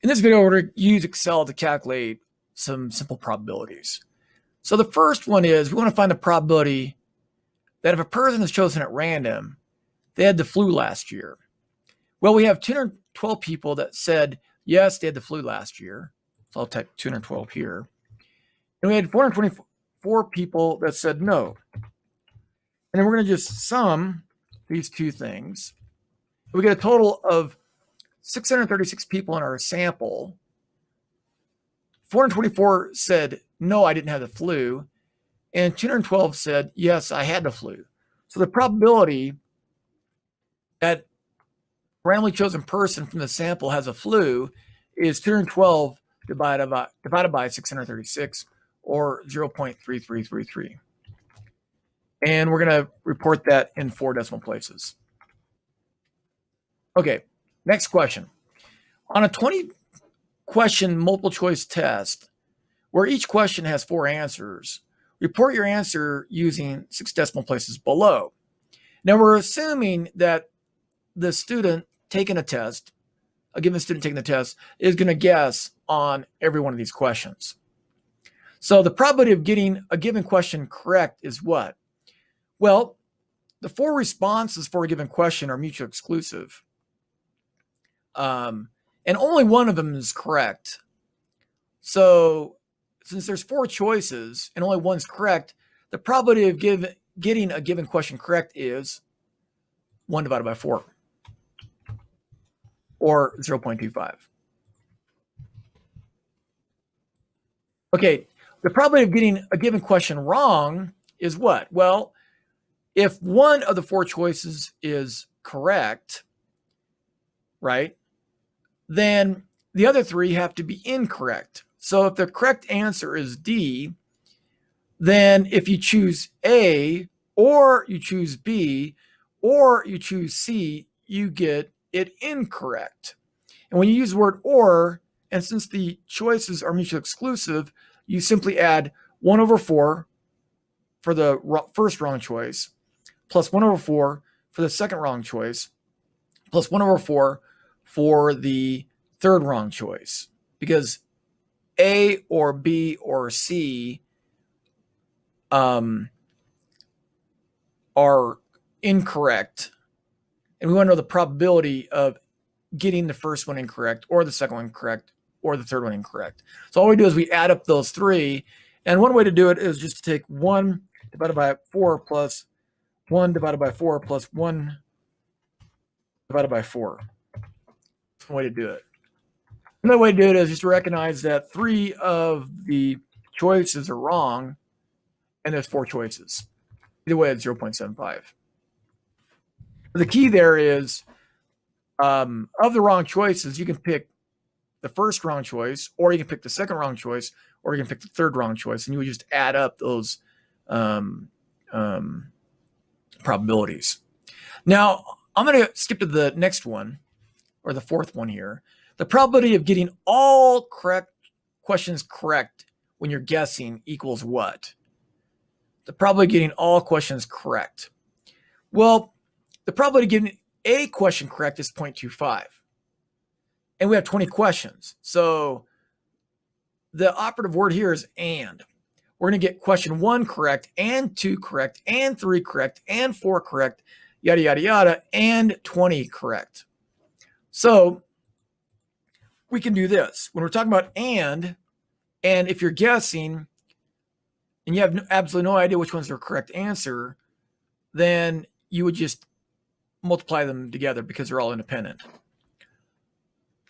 In this video, we're going to use Excel to calculate some simple probabilities. So the first one is we want to find the probability that if a person is chosen at random, they had the flu last year. Well, we have 212 people that said, yes, they had the flu last year. So I'll type 212 here. And we had 424 people that said no. And then we're going to just sum these two things. We get a total of 636 people in our sample. 424 said, no, I didn't have the flu. And 212 said, yes, I had the flu. So the probability that a randomly chosen person from the sample has a flu is 212 divided by 636, or 0.3333. And we're going to report that in 4 decimal places. Okay, next question. On a 20-question multiple choice test, where each question has 4 answers, report your answer using 6 decimal places below. Now, we're assuming that the student taking a test, a given student taking the test, is going to guess on every one of these questions. So the probability of getting a given question correct is what? Well, the 4 responses for a given question are mutually exclusive. And only one of them is correct. So since there's 4 choices and only one's correct, the probability of getting a given question correct is 1 divided by 4, or 0.25. Okay, the probability of getting a given question wrong is what? Well, if one of the 4 choices is correct, right, then the other 3 have to be incorrect. So if the correct answer is D, then if you choose A, or you choose B, or you choose C, you get it incorrect. And when you use the word or, and since the choices are mutually exclusive, you simply add 1 over 4 for the first wrong choice, plus 1 over 4 for the second wrong choice, plus 1 over 4 for the third wrong choice, because A or B or C are incorrect, and we want to know the probability of getting the first one incorrect, or the second one correct, or the third one incorrect. So all we do is we add up those 3, and one way to do it is just to take 1 divided by 4 plus 1 divided by 4 plus 1 divided by 4. That's one way to do it. Another way to do it is just to recognize that 3 of the choices are wrong, and there's 4 choices. Either way, it's 0.75. The key there is, of the wrong choices, you can pick the first wrong choice, or you can pick the second wrong choice, or you can pick the third wrong choice, and you would just add up those probabilities. Now, I'm going to skip to the next one, or the 4th one here. The probability of getting all questions correct when you're guessing equals what? The probability of getting all questions correct. Well, the probability of getting a question correct is 0.25. And we have 20 questions. So the operative word here is and. We're going to get question 1 correct, and 2 correct, and 3 correct, and 4 correct, yada, yada, yada, and 20 correct. So we can do this. When we're talking about and if you're guessing and you have absolutely no idea which one's the correct answer, then you would just multiply them together because they're all independent.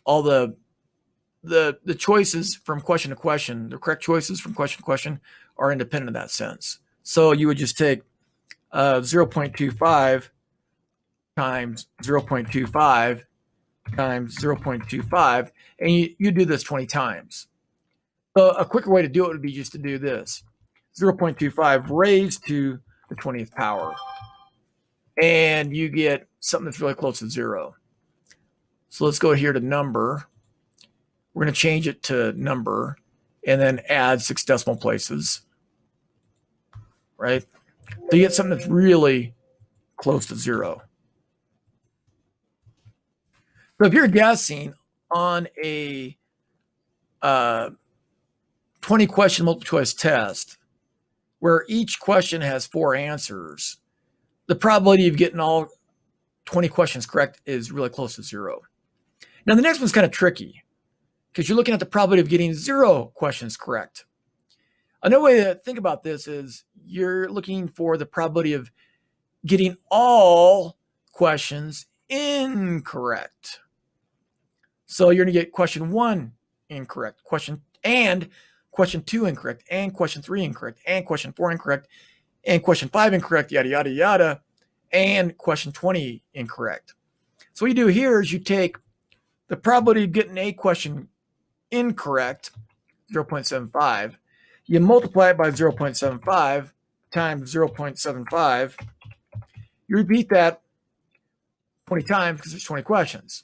All the choices from question to question, the correct choices from question to question, are independent in that sense. So you would just take 0.25 times 0.25 times 0.25, and you do this 20 times. So a quicker way to do it would be just to do this. 0.25 raised to the 20th power. And you get something that's really close to 0. So let's go here to number. We're going to change it to number and then add 6 decimal places, right? So you get something that's really close to 0. So if you're guessing on a 20 question multiple choice test where each question has 4 answers, the probability of getting all 20 questions correct is really close to 0. Now, the next one's kind of tricky because you're looking at the probability of getting 0 questions correct. Another way to think about this is you're looking for the probability of getting all questions incorrect. So you're going to get question 1 incorrect, question 2 incorrect, and question 3 incorrect, and question 4 incorrect, and question 5 incorrect, yada, yada, yada, and question 20 incorrect. So what you do here is you take the probability of getting a question incorrect, 0.75, you multiply it by 0.75 times 0.75, you repeat that 20 times because there's 20 questions.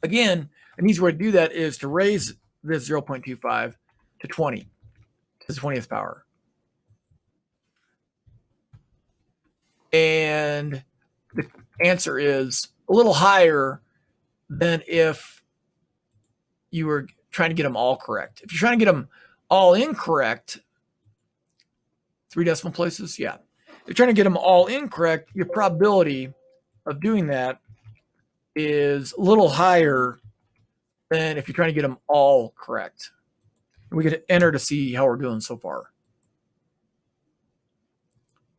Again, an easy way to do that is to raise this 0.25 to 20, to the 20th power. And the answer is a little higher than if you were trying to get them all correct. If you're trying to get them all incorrect, 3 decimal places, yeah. If you're trying to get them all incorrect, your probability of doing that is a little higher than if you're trying to get them all correct. And we could enter to see how we're doing so far.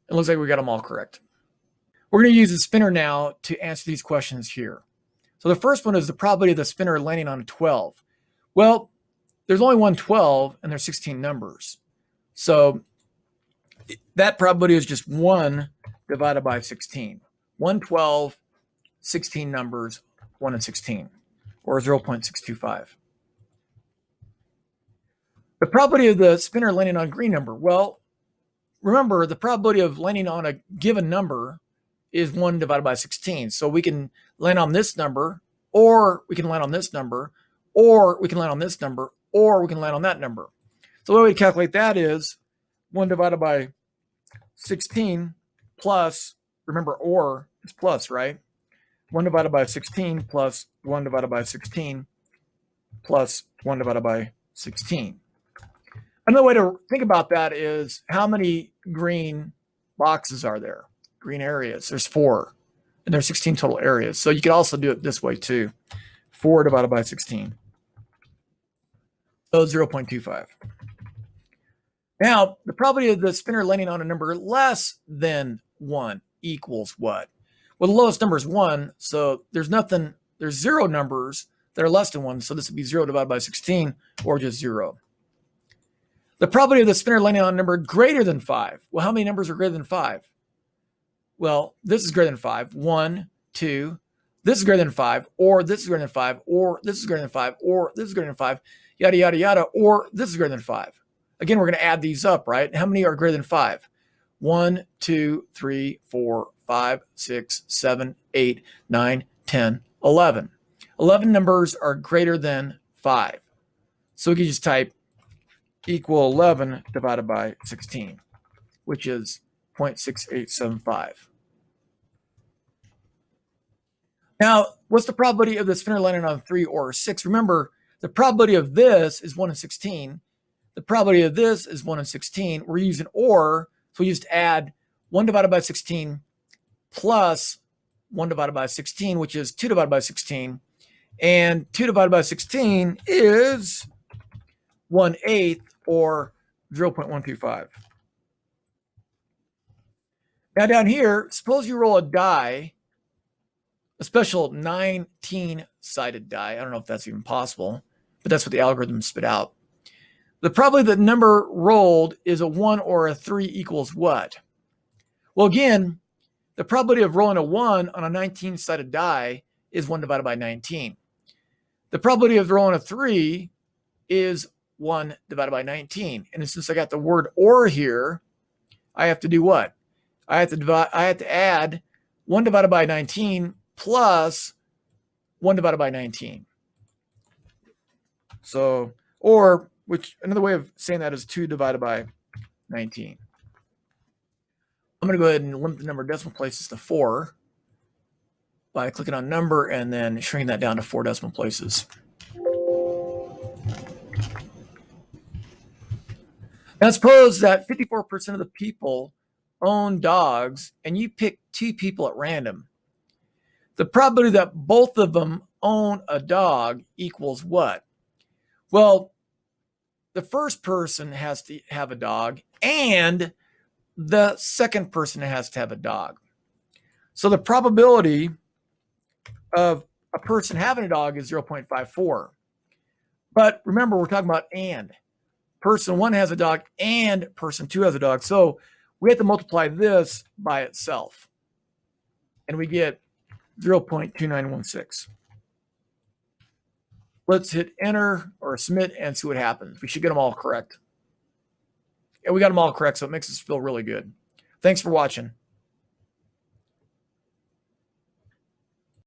It looks like we got them all correct. We're going to use the spinner now to answer these questions here. So the first one is the probability of the spinner landing on a 12. Well, there's only one 12 and there's 16 numbers. So that probability is just 1 divided by 16. 1 12, 16 numbers, 1 and 16, or 0.625. The probability of the spinner landing on a green number. Well, remember, the probability of landing on a given number is 1 divided by 16. So we can land on this number, or we can land on this number, or we can land on this number, or we can land on that number. So the way we calculate that is 1 divided by 16 plus, remember, or is plus, right? 1 divided by 16 plus 1 divided by 16 plus 1 divided by 16. Another way to think about that is how many green boxes are there? Green areas. There's 4, and there's 16 total areas. So you could also do it this way too. 4 divided by 16. So 0.25. Now, the probability of the spinner landing on a number less than 1 equals what? Well, the lowest number is 1, so there's 0 numbers that are less than 1, so this would be 0 divided by 16, or just 0. The probability of the spinner landing on a number greater than 5. Well, how many numbers are greater than 5? Well, this is greater than 5. 1, 2. This is greater than 5, or this is greater than 5, or this is greater than 5, or this is greater than 5, yada, yada, yada, or this is greater than 5. Again, we're going to add these up, right? How many are greater than 5? 1, 2, 3, 4, 5, 6, 7, 8, 9, 10, 11. 11 numbers are greater than 5. So we can just type equal 11 divided by 16, which is 0.6875. Now, what's the probability of the spinner landing on 3 or 6? Remember, the probability of this is 1 in 16. The probability of this is 1 in 16. We're using or, so we just add 1 divided by 16 plus 1 divided by 16, which is 2 divided by 16. And 2 divided by 16 is 1/8, or 0.125. Now down here, suppose you roll a die, a special 19-sided die. I don't know if that's even possible, but that's what the algorithm spit out. The probability that number rolled is a 1 or a 3 equals what? Well, again, the probability of rolling a 1 on a 19-sided die is 1 divided by 19. The probability of rolling a 3 is 1 divided by 19. And since I got the word or here, I have to do what? I have to add 1 divided by 19 plus 1 divided by 19. So, or, which another way of saying that is 2 divided by 19. I'm going to go ahead and limit the number of decimal places to 4 by clicking on number and then shrinking that down to 4 decimal places. Now suppose that 54% of the people own dogs and you pick 2 people at random. The probability that both of them own a dog equals what? Well, the first person has to have a dog and the second person has to have a dog. So the probability of a person having a dog is 0.54. But remember, we're talking about and. Person 1 has a dog and person 2 has a dog. So we have to multiply this by itself. And we get 0.2916. Let's hit enter or submit and see what happens. We should get them all correct. And we got them all correct, so it makes us feel really good. Thanks for watching.